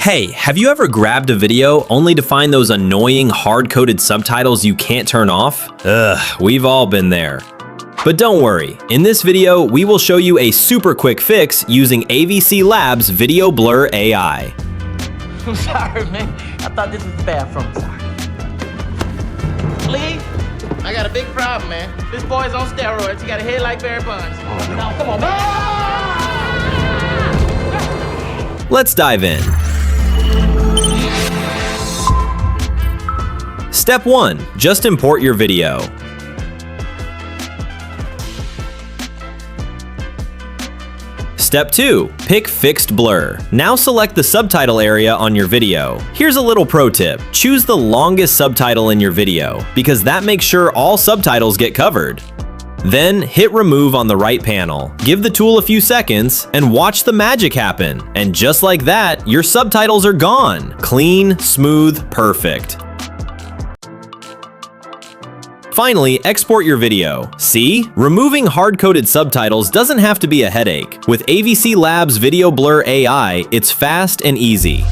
Hey, have you ever grabbed a video only to find those annoying hard-coded subtitles you can't turn off? Ugh, we've all been there. But don't worry, in this video, we will show you a super quick fix using AVCLabs Video Blur AI. I'm sorry, man. I thought this was the bathroom. Sorry. Lee, I got a big problem, man. This boy's on steroids. He got a head like Barry Bonds. Oh, no. No, come on, man. Let's dive in. Step 1. Just import your video. Step 2. Pick Fixed Blur. Now select the subtitle area on your video. Here's a little pro tip. Choose the longest subtitle in your video, because that makes sure all subtitles get covered. Then hit remove on the right panel. Give the tool a few seconds and watch the magic happen. And just like that, your subtitles are gone. Clean, smooth, perfect. Finally, export your video. See? Removing hard-coded subtitles doesn't have to be a headache. With AVCLabs Video Blur AI, it's fast and easy.